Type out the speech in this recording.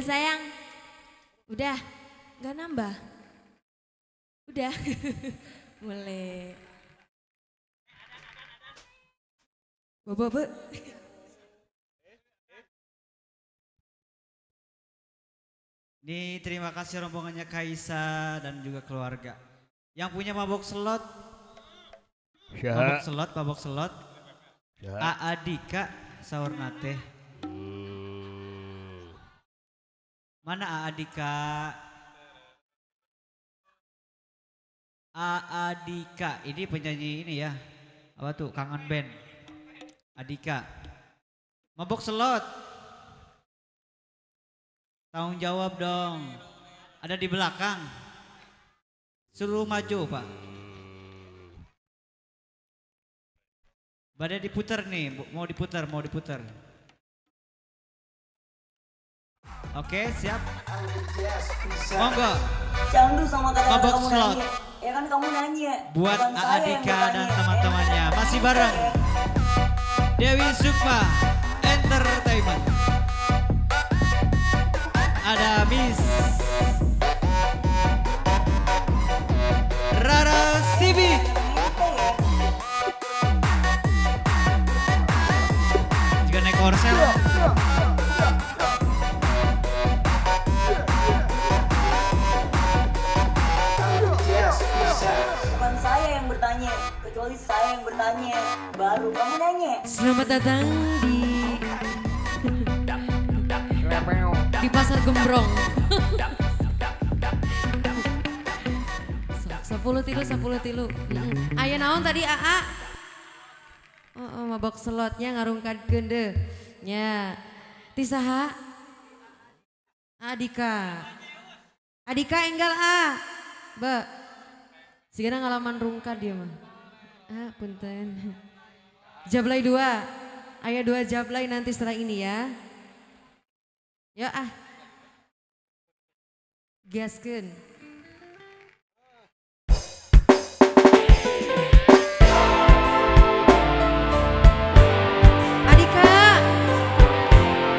sayang. Udah, nggak nambah. Udah, boleh. Bobo. Ini terima kasih rombongannya Kaisa dan juga keluarga. Yang punya mabok selot. Mabok selot. Aa Dika sahur nate. Mana Aa Dika? Aa Dika, ini penyanyi ini ya. Apa tuh? Kangen band. Adika. Mabok selot. Tanggung jawab dong. Ada di belakang. Suruh maju Pak. Badai diputar nih, mau diputar. Oke, siap. Monggo. Candu sama kalian Mabok kamu slot. nanya. Ya kan kamu nanya. Buat Bukan saya yang Adika bertanya. dan teman-temannya. Masih bareng Dewi Sukma Entertainment. Ada Miss Rara Sibi. Jika naik korsel. Bukan saya yang bertanya, kecuali saya yang bertanya. Baru kamu nanya. Selamat datang di Pasar Gembrong. 10 tilu. Ayo naon tadi AA? Oh, mabok selotnya ngarungkan deh. Nya. Tisaha? Adika. Adika enggal A. Ba. Sigana ngalaman rungkad dia mah. Punten. Jablay 2. Aya 2 jablay nanti setelah ini ya. Ya Gaskeun.